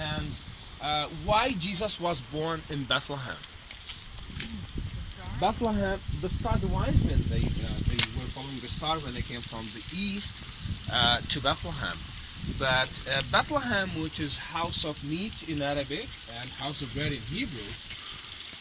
and why Jesus was born in Bethlehem. Bethlehem, the star, the wise men, they were following the star when they came from the east to Bethlehem. But Bethlehem, which is house of meat in Arabic and house of bread in Hebrew,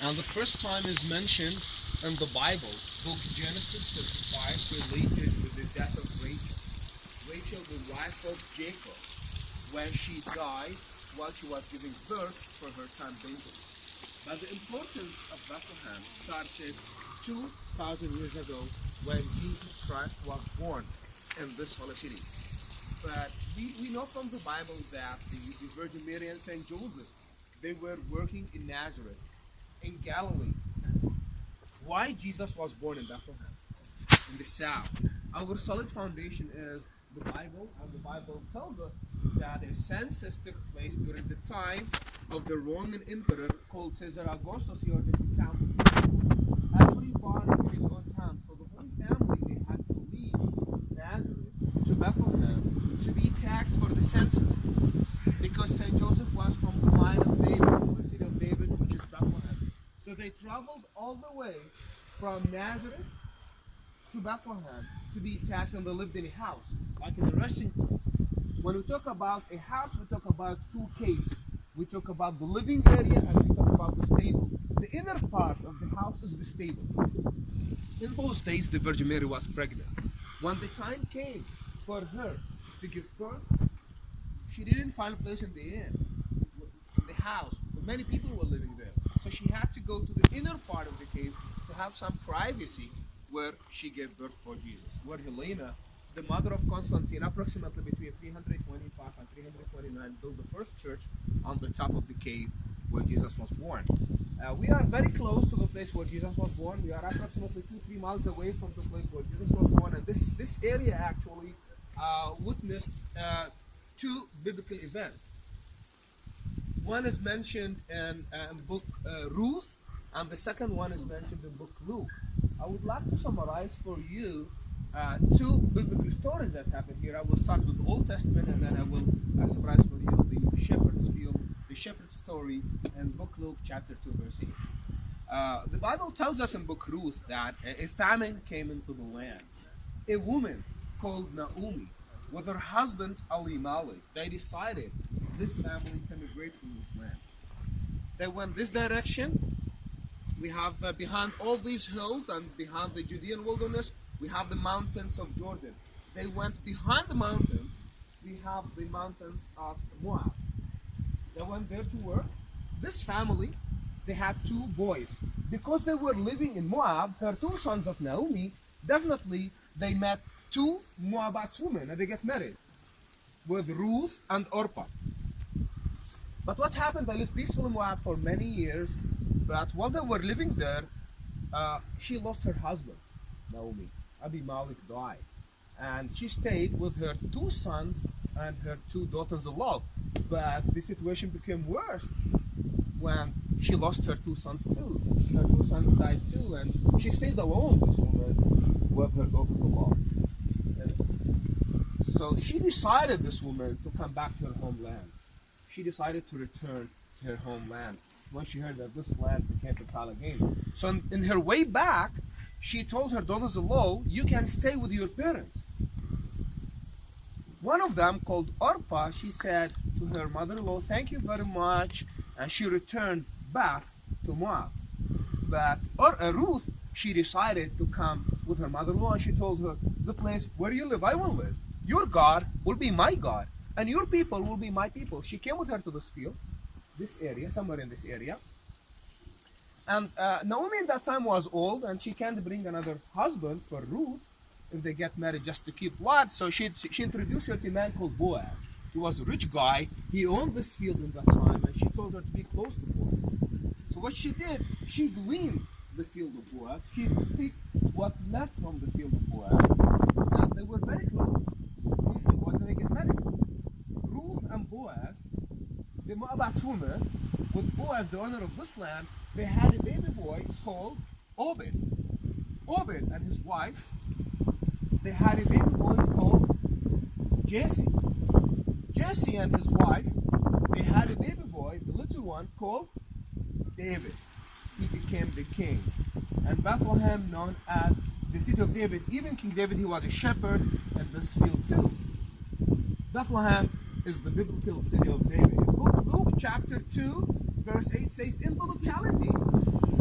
and the first time is mentioned in the Bible, book Genesis 35, related with the death of Rachel. Rachel, the wife of Jacob, when she died while she was giving birth for her son Benjamin. But the importance of Bethlehem started 2,000 years ago when Jesus Christ was born in this holy city. But we know from the Bible that the Virgin Mary and Saint Joseph, they were working in Nazareth, in Galilee. Why Jesus was born in Bethlehem, in the south? Our solid foundation is the Bible, and the Bible tells us that a census took place during the time of the Roman emperor called Caesar Augustus. He ordered to count everybody in his own town. So the whole family, they had to leave Nazareth to Bethlehem to be taxed for the census, because Saint Joseph was from the line of David, the city of David, which is Bethlehem. So they traveled all the way from Nazareth to Bethlehem to be taxed, and they lived in a house, like in a resting place. When we talk about a house, we talk about two caves. We talk about the living area and we talk about the stable. The inner part of the house is the stable. In those days, the Virgin Mary was pregnant. When the time came for her to give birth, she didn't find a place in the inn, in the house. Many people were living there. So she had to go to the inner part of the cave to have some privacy where she gave birth for Jesus. Where Helena, the mother of Constantine, approximately between 325 and 329, built the first church on the top of the cave where Jesus was born. We are very close to the place where Jesus was born. We are approximately 2-3 miles away from the place where Jesus was born, and this area actually witnessed two biblical events. One is mentioned in the book Ruth, and the second one is mentioned in the book Luke. I would like to summarize for you two biblical stories that happened here. I will start with the Old Testament, and then I will summarize for you the shepherd's field, the shepherd's story in book Luke chapter 2 verse 8. The Bible tells us in book Ruth that a famine came into the land. A woman called Naomi with her husband Elimelech, they decided this family to migrate from this land. They went this direction. We have behind all these hills and behind the Judean wilderness, we have the mountains of Jordan. They went behind the mountains. We have the mountains of Moab. They went there to work. This family, they had two boys. Because they were living in Moab, her two sons of Naomi, definitely they met two Moabite women and they get married with Ruth and Orpah. But what happened? They lived peacefully in Moab for many years. But while they were living there, she lost her husband, Naomi. Abimelech died. And she stayed with her two sons and her two daughters-in-law. But the situation became worse when she lost her two sons too. Her two sons died too, and she stayed alone, this woman, with her daughters-in-law. So she decided, this woman, to come back to her homeland. She decided to return to her homeland when she heard that this land became fertile again. So in her way back, she told her daughters-in-law, you can stay with your parents. One of them, called Orpah, she said to her mother-in-law, thank you very much, and she returned back to Moab. But Ruth, she decided to come with her mother-in-law, and she told her, the place where you live, I will live. Your God will be my God, and your people will be my people. She came with her to this field, this area, somewhere in this area. And Naomi in that time was old, and she can't bring another husband for Ruth if they get married just to keep blood. So she introduced her to a man called Boaz. He was a rich guy. He owned this field in that time, and she told her to be close to Boaz. So what she did, she gleaned the field of Boaz. She picked what left from the field of Boaz, and they were very close. What do you think? Was they get married? Ruth and Boaz, the Moabite woman, with Boaz, the owner of this land, they had a baby boy called Obed. Obed and his wife, they had a baby boy called Jesse. Jesse and his wife, they had a baby one called David. He became the king. And Bethlehem known as the city of David. Even King David, he was a shepherd in this field too. Bethlehem is the biblical city of David. Luke chapter 2 verse 8 says, in the locality,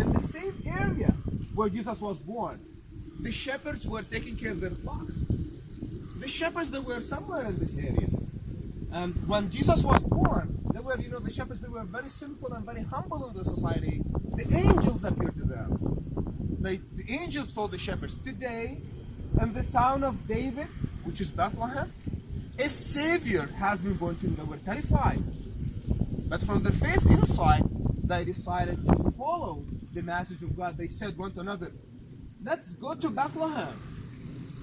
in the same area where Jesus was born, the shepherds were taking care of their flocks. The shepherds, they were somewhere in this area. And when Jesus was born, they were, the shepherds, they were very simple and very humble in the society. The angels appeared to them. The angels told the shepherds, today in the town of David, which is Bethlehem, a Savior has been born to you. They were terrified. But from their faith inside, they decided to follow the message of God. They said one to another, let's go to Bethlehem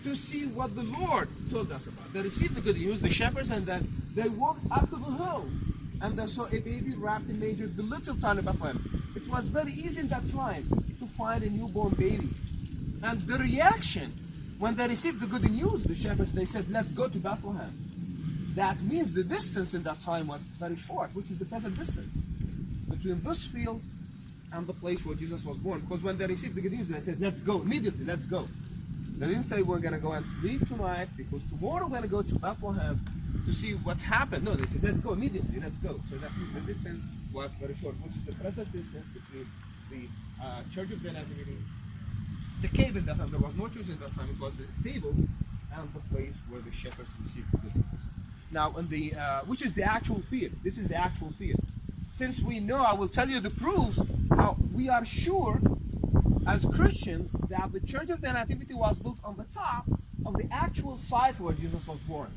to see what the Lord told us about. They received the good news, the shepherds, and then they walked up to the hill and they saw a baby wrapped in manger, the little town of Bethlehem. It was very easy in that time to find a newborn baby. And the reaction when they received the good news, the shepherds, they said, let's go to Bethlehem. That means the distance in that time was very short, which is the present distance between this field and the place where Jesus was born. Because when they received the good news, they said, let's go, immediately, let's go. They didn't say we're going to go and sleep tonight because tomorrow we're going to go to Bethlehem to see what happened. No, they said, let's go immediately, let's go. So that means the distance was very short, which is the present distance between the Church of the Nativity, the cave in that time. There was no church in that time. It was a stable and the place where the shepherds received the good news. Now, in the which is the actual field. This is the actual field. Since we know, I will tell you the proofs how we are sure as Christians that the Church of the Nativity was built on the top of the actual site where Jesus was born.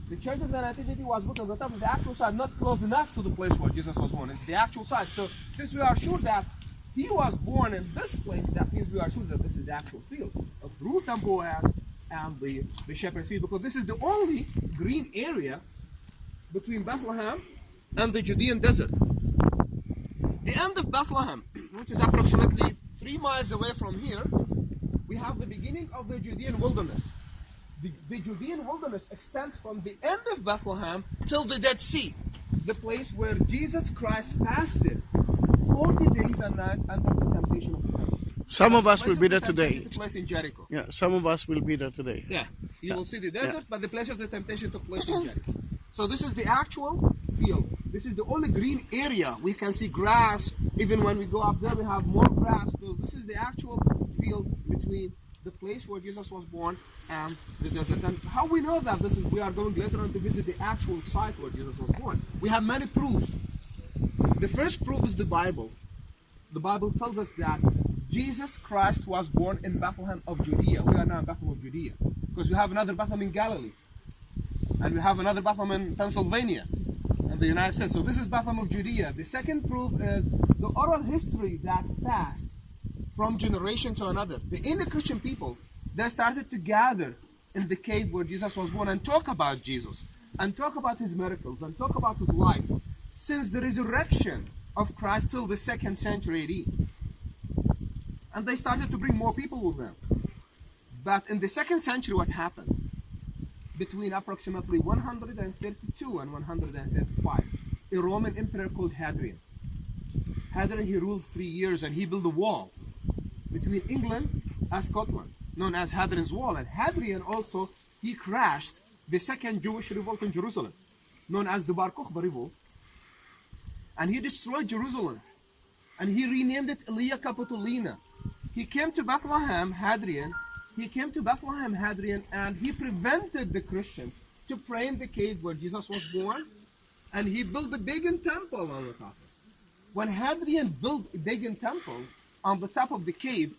The Church of the Nativity was built on the top of the actual site, not close enough to the place where Jesus was born. It's the actual site. So since we are sure that he was born in this place, that means we are sure that this is the actual field of Ruth and Boaz and the shepherd's field, because this is the only green area between Bethlehem and the Judean desert. The end of Bethlehem, which is approximately 3 miles away from here, we have the beginning of the Judean wilderness. The Judean wilderness extends from the end of Bethlehem till the Dead Sea, the place where Jesus Christ fasted 40 days and nights under the temptation of the devil. Some of us will be there today. Took place in Jericho. Yeah, some of us will be there today. Yeah, you will see the desert, but the place of the temptation took place in Jericho. So this is the actual field. This is the only green area. We can see grass. Even when we go up there, we have more grass. So this is the actual field between the place where Jesus was born and the desert. And how we know that this is, we are going later on to visit the actual site where Jesus was born. We have many proofs. The first proof is the Bible. The Bible tells us that Jesus Christ was born in Bethlehem of Judea. We are now in Bethlehem of Judea because we have another Bethlehem in Galilee. And we have another Bethlehem in Pennsylvania in the United States. So this is Bethlehem of Judea. The second proof is the oral history that passed from generation to another. The early Christian people, they started to gather in the cave where Jesus was born and talk about Jesus and talk about his miracles and talk about his life since the resurrection of Christ till the 2nd century AD. And they started to bring more people with them. But in the 2nd century, what happened? Between approximately 132 and 135, a Roman emperor called Hadrian. Hadrian, he ruled 3 years and he built a wall between England and Scotland, known as Hadrian's Wall. And Hadrian also, he crashed the second Jewish revolt in Jerusalem, known as the Bar Kokhba revolt. And he destroyed Jerusalem. And he renamed it Aelia Capitolina. He came to Bethlehem, Hadrian. He came to Bethlehem, Hadrian, and he prevented the Christians to pray in the cave where Jesus was born. And he built a pagan temple on the top. When Hadrian built a pagan temple on the top of the cave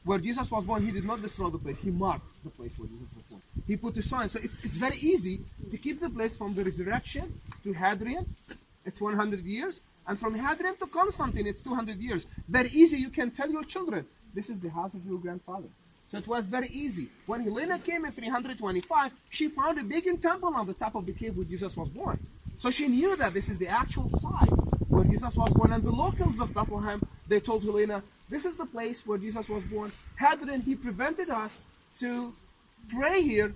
where Jesus was born, he did not destroy the place. He marked the place where Jesus was born. He put a sign. So it's very easy to keep the place from the resurrection to Hadrian. It's 100 years. And from Hadrian to Constantine, it's 200 years. Very easy. You can tell your children, this is the house of your grandfather. So it was very easy. When Helena came in 325, she found a pagan temple on the top of the cave where Jesus was born. So she knew that this is the actual site where Jesus was born. And the locals of Bethlehem, they told Helena, this is the place where Jesus was born. Hadrian, he prevented us to pray here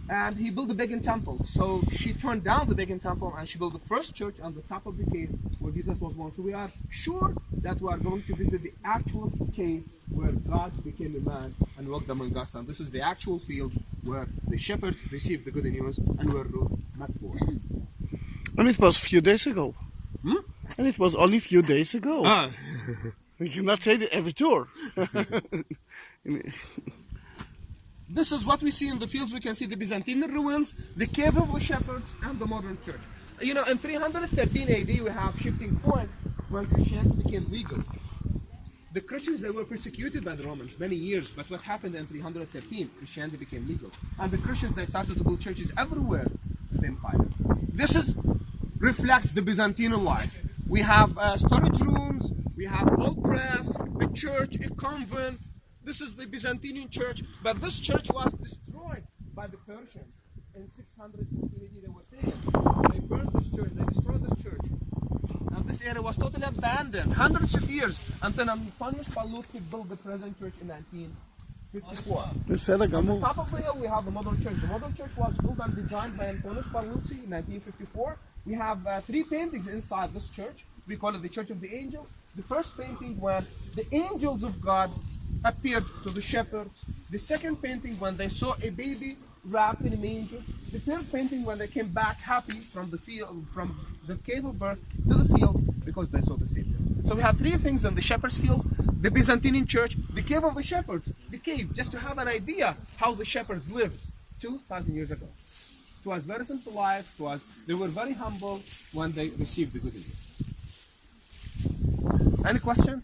and he built a pagan temple. So she turned down the pagan temple and she built the first church on the top of the cave where Jesus was born. So we are sure that we are going to visit the actual cave where God became a man and walked among us. And this is the actual field where the shepherds received the good news and where Ruth met born. And it was a few days ago. Hmm? And it was only a few days ago. Ah. We cannot say that every tour. This is what we see in the fields. We can see the Byzantine ruins, the cave of the shepherds, and the modern church. You know, in 313 AD, we have shifting point when Christianity became legal. The Christians, they were persecuted by the Romans many years, but what happened in 313? Christianity became legal. And the Christians, they started to build churches everywhere in the empire. This reflects the Byzantine life. We have storage rooms, we have old press, a church, a convent. This is the Byzantine church, but this church was destroyed by the Persians. In 614 AD, they were taken. They burned this church, they destroyed this church. And this area was totally abandoned, hundreds of years, until Antonius Paluzzi built the present church in 1954. On the top of the hill, we have the modern church. The modern church was built and designed by Antonius Paluzzi in 1954. We have 3 paintings inside this church. We call it the Church of the Angels. The first painting when the angels of God appeared to the shepherds. The second painting when they saw a baby wrapped in a manger. The third painting when they came back happy from the field, from the cave of birth to the field because they saw the Savior. So we have 3 things in the shepherd's field: the Byzantine church, the cave of the shepherds, the cave, just to have an idea how the shepherds lived 2,000 years ago. It was very simple life. They were very humble when they received the good news. Any question?